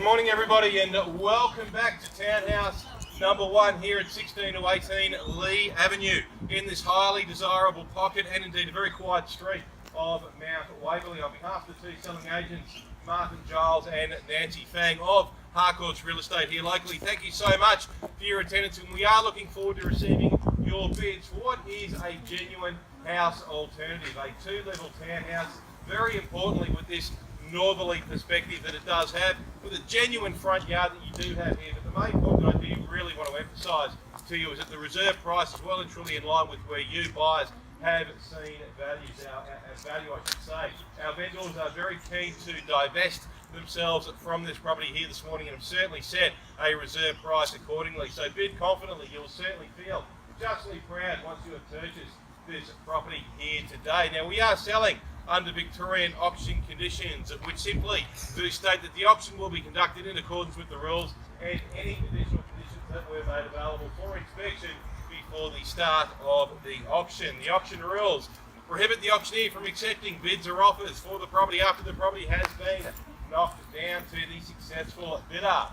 Good morning everybody and welcome back to Townhouse number 1 here at 16 to 18 Lee Avenue in this highly desirable pocket and indeed a very quiet street of Mount Waverley. On behalf of the two selling agents, Martin Giles and Nancy Fang of Harcourts Real Estate here locally, thank you so much for your attendance, and we are looking forward to receiving your bids for what is a genuine house alternative, a 2-level townhouse, very importantly with this northerly perspective that it does have, with a genuine front yard that you do have here. But the main point that I do really want to emphasise to you is that the reserve price is well and truly in line with where you buyers have seen values, our value I should say. Our vendors are very keen to divest themselves from this property here this morning and have certainly set a reserve price accordingly. So bid confidently, you'll certainly feel justly proud once you have purchased this property here today. Now we are selling under Victorian auction conditions, which simply do state that the auction will be conducted in accordance with the rules and any additional conditions that were made available for inspection before the start of the auction. The auction rules prohibit the auctioneer from accepting bids or offers for the property after the property has been knocked down to the successful bidder.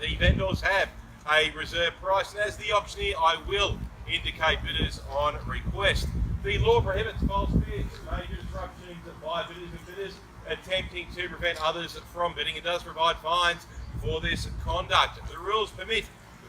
The vendors have a reserve price, and as the auctioneer I will indicate bidders on request. The law prohibits false bids, major disruptions by bidders and bidders attempting to prevent others from bidding. It does provide fines for this conduct. The rules permit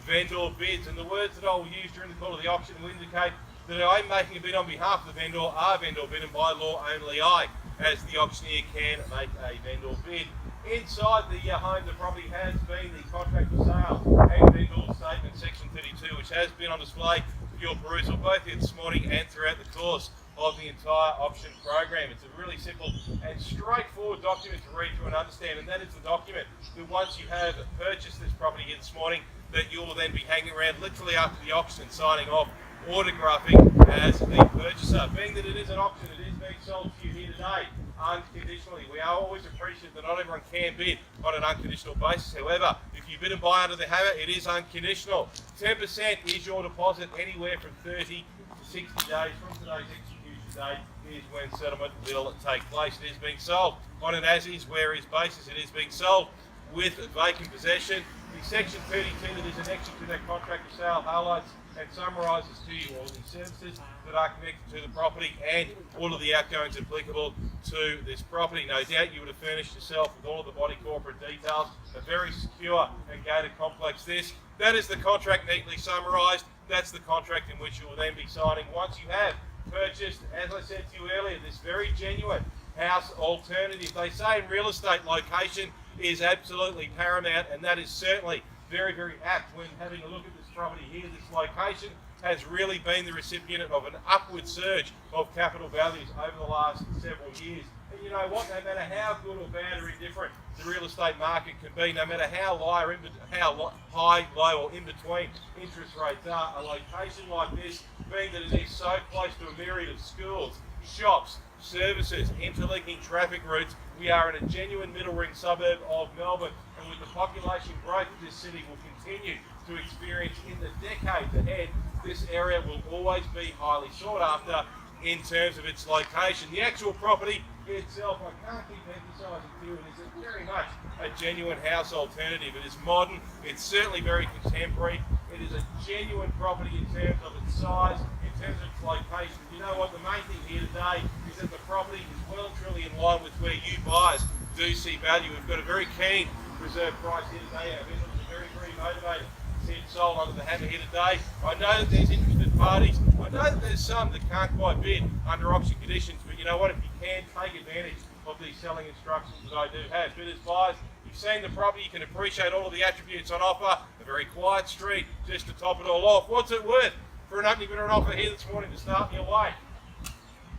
vendor bids, and the words that I will use during the call of the auction will indicate that I'm making a bid on behalf of the vendor are vendor bid, and by law only I, as the auctioneer, can make a vendor bid. Inside the home, the property has been the contract for sale and vendor statement section 32, which has been on display for your perusal both here this morning and throughout the course of the entire option program. It's a really simple and straightforward document to read through and understand, and that is the document that once you have purchased this property here this morning, that you will then be hanging around literally after the auction and signing off, autographing as the purchaser. Being that it is an auction, it is being sold to you here today unconditionally. We are always appreciative that not everyone can bid on an unconditional basis. However, if you bid and buy under the hammer, it is unconditional. 10% is your deposit, anywhere from 30 to 60 days from today's execution date is when settlement will take place. It is being sold on an as-is, where-is basis. It is being sold with vacant possession. The section 32 that is annexed to that contract of sale highlights and summarises to you all the services that are connected to the property and all of the outgoings applicable to this property. No doubt you would have furnished yourself with all of the body corporate details. A very secure and gated complex this. That is the contract neatly summarised. That's the contract in which you will then be signing once you have purchased, as I said to you earlier, this very genuine house alternative. They say in real estate location is absolutely paramount, and that is certainly very, very apt when having a look at this property here. This location has really been the recipient of an upward surge of capital values over the last several years. And you know what, no matter how good or bad or indifferent the real estate market can be, no matter how high, low or in between interest rates are, a location like this, being that it is so close to a myriad of schools, shops, services, interlinking traffic routes, we are in a genuine middle ring suburb of Melbourne, and with the population growth that this city will continue to experience in the decades ahead, this area will always be highly sought after in terms of its location. The actual property itself, I can't keep emphasising to you, it is very much a genuine house alternative. It is modern, it's certainly very contemporary, it is a genuine property in terms of its size, in terms of its location. You know what, the main thing here today is that the property is well and truly in line with where you buyers do see value. We've got a very keen reserve price here today. Our vendors are very, very motivated to see it sold under the hammer here today. I know that there's interested parties. I know that there's some that can't quite bid under auction conditions, but you know what, if you can, take advantage of these selling instructions that I do have. Bidders, buyers, you've seen the property, you can appreciate all of the attributes on offer. A very quiet street just to top it all off. What's it worth for an opening bidder on offer here this morning to start me away?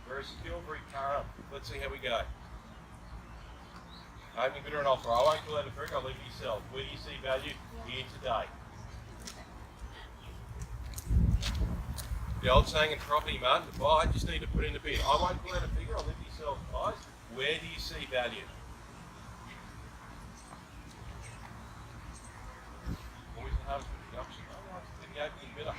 Very secure, very calm. Let's see how we go. Opening bidder on offer. I won't call out a figure, I'll leave it yourself. Where do you see value here today? The old saying in property, Martin, to buy, just need to put in a bid. I won't call out a figure, I'll leave it yourself, guys. Where do you see value? Always the hardest with the auction. Oh, it's the opening bidder.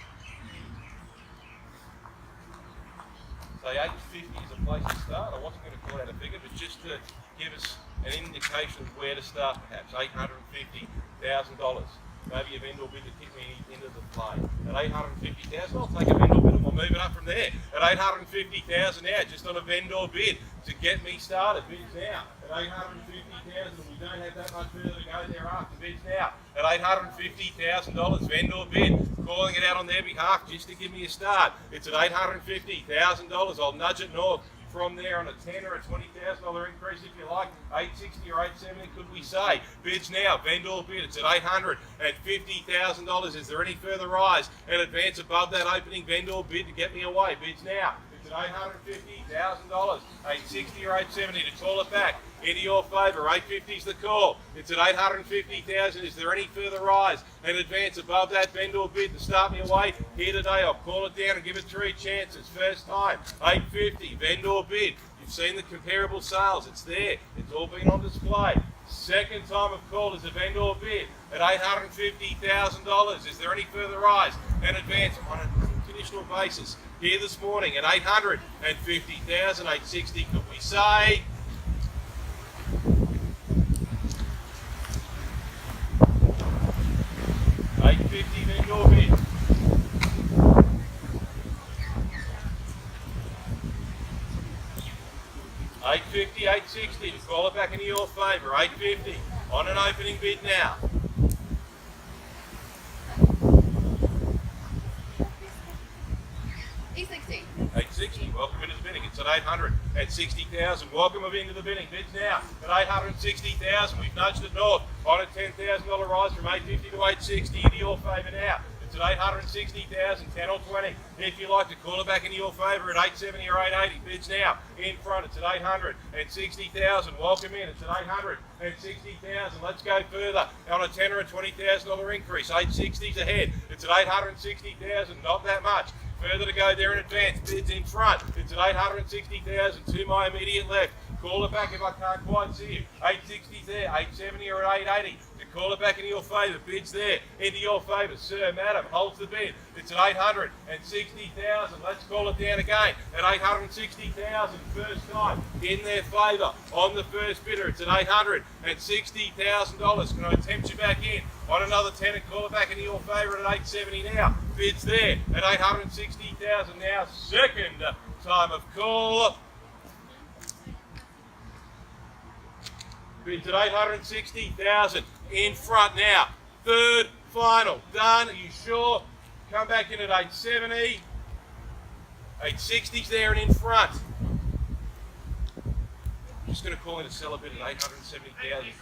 Say 850 is a place to start. I wasn't going to call out a figure, but just to give us an indication of where to start, perhaps $850,000. Maybe a vendor bid to kick me into the play. At $850,000, I'll take a vendor bid and we'll move it up from there. At $850,000 now, just on a vendor bid to get me started. Bids now. At $850,000, we don't have that much further to go thereafter. Bids now. At $850,000, vendor bid. Calling it out on their behalf just to give me a start. It's at $850,000. I'll nudge it north from there on a $10,000 or a $20,000 increase if you like. $860,000 or $870,000 could we say. Bids now, vendor bid, it's at $850,000. Is there any further rise and advance above that opening vendor bid to get me away? Bids now, it's at $850,000. $860,000 or $870,000 to call it back into your favour. $850,000 is the call. It's at $850,000. Is there any further rise and advance above that vendor bid to start me away here today? I'll call it down and give it 3 chances. First time, $850,000 vendor bid. You've seen the comparable sales. It's there. It's all been on display. Second time of call is a vendor bid at $850,000. Is there any further rise and advance on a conditional basis here this morning at $850,000, $860,000? Could we say? $850,000 vendor bid. $850,000, $860,000 to call it back into your favour. $850,000 on an opening bid now. $860,000, welcome into the bidding. It's at $860,000. Welcome into the bidding. Bids now at $860,000. We've nudged it north on a $10,000 rise from $850,000 to $860,000 into your favour now. It's at $860,000, 10 or 20. If you like to call it back into your favour at $870,000 or $880,000. Bids now in front. It's at $860,000. Welcome in. It's at $860,000. Let's go further on a $10,000 or a $20,000 increase. $860,000's ahead. It's at $860,000. Not that much. Further to go there in advance. Bids in front. It's at $860,000 to my immediate left. Call it back if I can't quite see you. $860,000's there. $870,000 or $880,000. To call it back into your favour. Bids there. Into your favour. Sir, madam, holds the bid. It's at $860,000. Let's call it down again. At $860,000. First time in their favour on the first bidder. It's at $860,000. Can I tempt you back in on another 10 and call it back into your favour at $870,000 now? Bids there at $860,000 now. Second time of call. Bids at $860,000 in front now. Third final done. Are you sure? Come back in at $870,000. $860,000's there and in front. I'm just going to call in a seller bid at $870,000.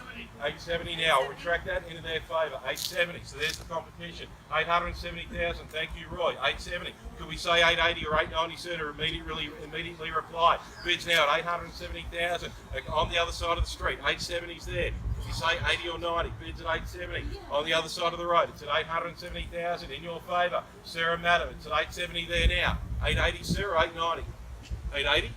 $870,000 now. I'll retract that into their favour. $870,000. So there's the competition. $870,000. Thank you, Roy. $870,000. Could we say $880,000 or $890,000, sir, to immediately reply? Bids now at $870,000 on the other side of the street. $870,000's there. Could we say $80,000 or $90,000? Bids at $870,000 on the other side of the road. It's at $870,000 in your favour. Sarah, madam, it's at $870,000 there now. $880,000, sir, or $890,000? $880,000?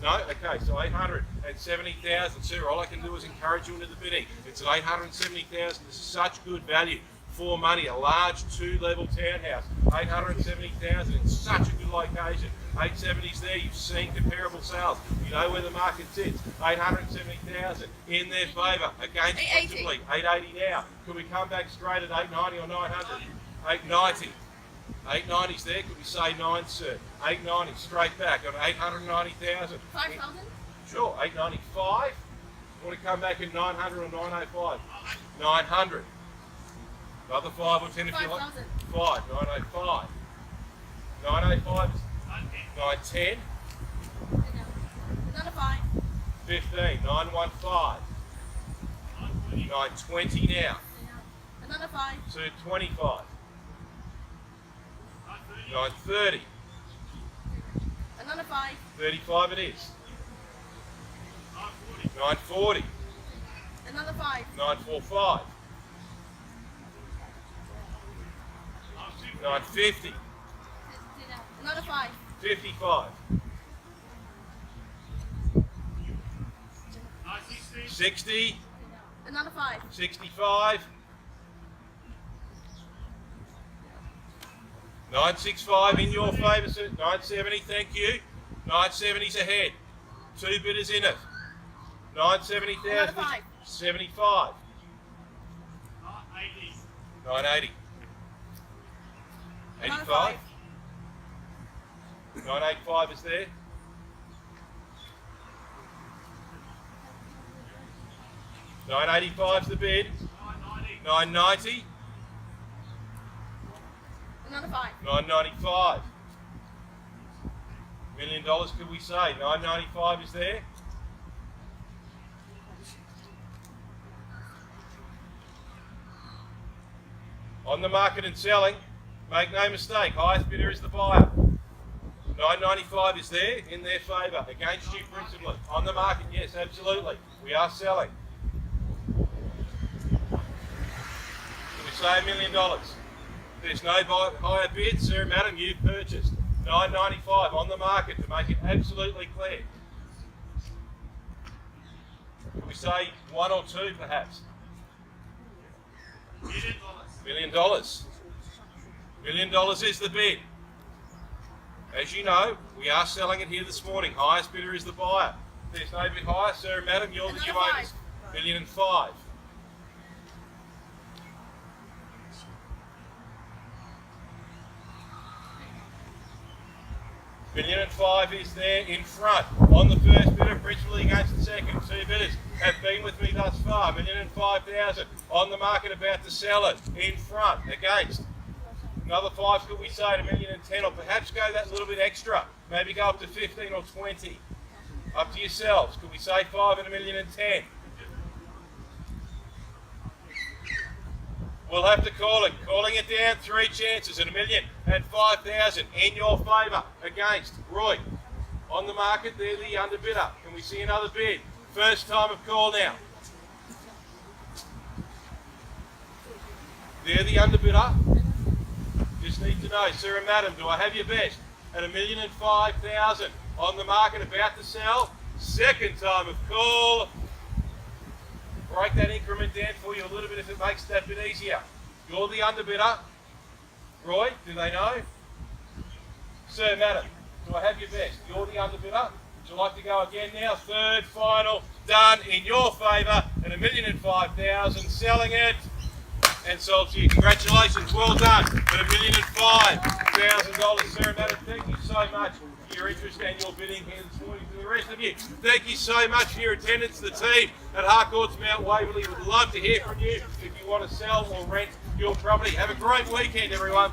No? Okay, so $870,000, sir. All I can do is encourage you into the bidding. It's at $870,000. This is such good value for money. A large 2-level townhouse. $870,000 in such a good location. $870,000's there. You've seen comparable sales. You know where the market sits. $870,000 in their favour. Against possibly $880,000 now. Could we come back straight at $890,000 or $900,000? $890,000. $890,000's there. Could we say $9, sir? $890,000 straight back on $890,000. $5,000? Sure. $895,000. Want to come back at $900,000 or $905,000? $900,000. Another 5 or 10 if you like. $5,000. $905,000. $905,000. $910,000. Another 5. $15,000. $915,000. $920,000 now. Another 5. So $25,000. $930,000. Another 5. $35,000 it is. $940,000. Another 5. $945,000. $950,000. Another 5. $55,000. $60,000. Another 5. $65,000. $965,000 in your favour, sir. $970,000, thank you. 970's ahead. 2 bidders in it. 970,000. Another 5. 75. 980. Another 85. 5. 985 is there. 985's the bid. 990. Another 5. 995. $1 million, could we say? 995 is there. On the market and selling, make no mistake, highest bidder is the buyer. 995 is there, in their favour, against you principally. On the market, yes, absolutely. We are selling. Can we say $1 million? There's no higher bid, sir, madam, you've purchased. 995 on the market, to make it absolutely clear. Can we say 1 or 2 perhaps? $1 million. $1 million is the bid. As you know, we are selling it here this morning. Highest bidder is the buyer. There's no bid higher, sir, madam, you're the new owners. $1.5 million. $1.5 million is there in front. On the first bidder, principally against the second. 2 bidders have been with me thus far. $1,005,000 on the market, about to sell it. In front, against. Another 5, could we say, at $1,010,000, or perhaps go that little bit extra. Maybe go up to 15 or 20. Up to yourselves. Could we say 5 and $1,010,000? We'll have to call it. Calling it down, 3 chances at $1,005,000 in your favour. Against Roy. On the market, they're the underbidder. Can we see another bid? First time of call now. They're the underbidder. Just need to know, sir and madam, do I have your best? At $1,005,000 on the market, about to sell. Second time of call. Break that increment down for you a little bit if it makes that bit easier. You're the underbidder. Roy, do they know? Sir, madam, do I have your best? You're the underbidder. Would you like to go again now? Third, final, done in your favour at $1,005,000. Selling it and sold to you. Congratulations, well done at $1,005,000, sir and madam. Thank you so much for your interest and your bidding here this morning. For the rest of you, thank you so much for your attendance. The team at Harcourts Mount Waverley would love to hear from you if you want to sell or rent your property. Have a great weekend, everyone.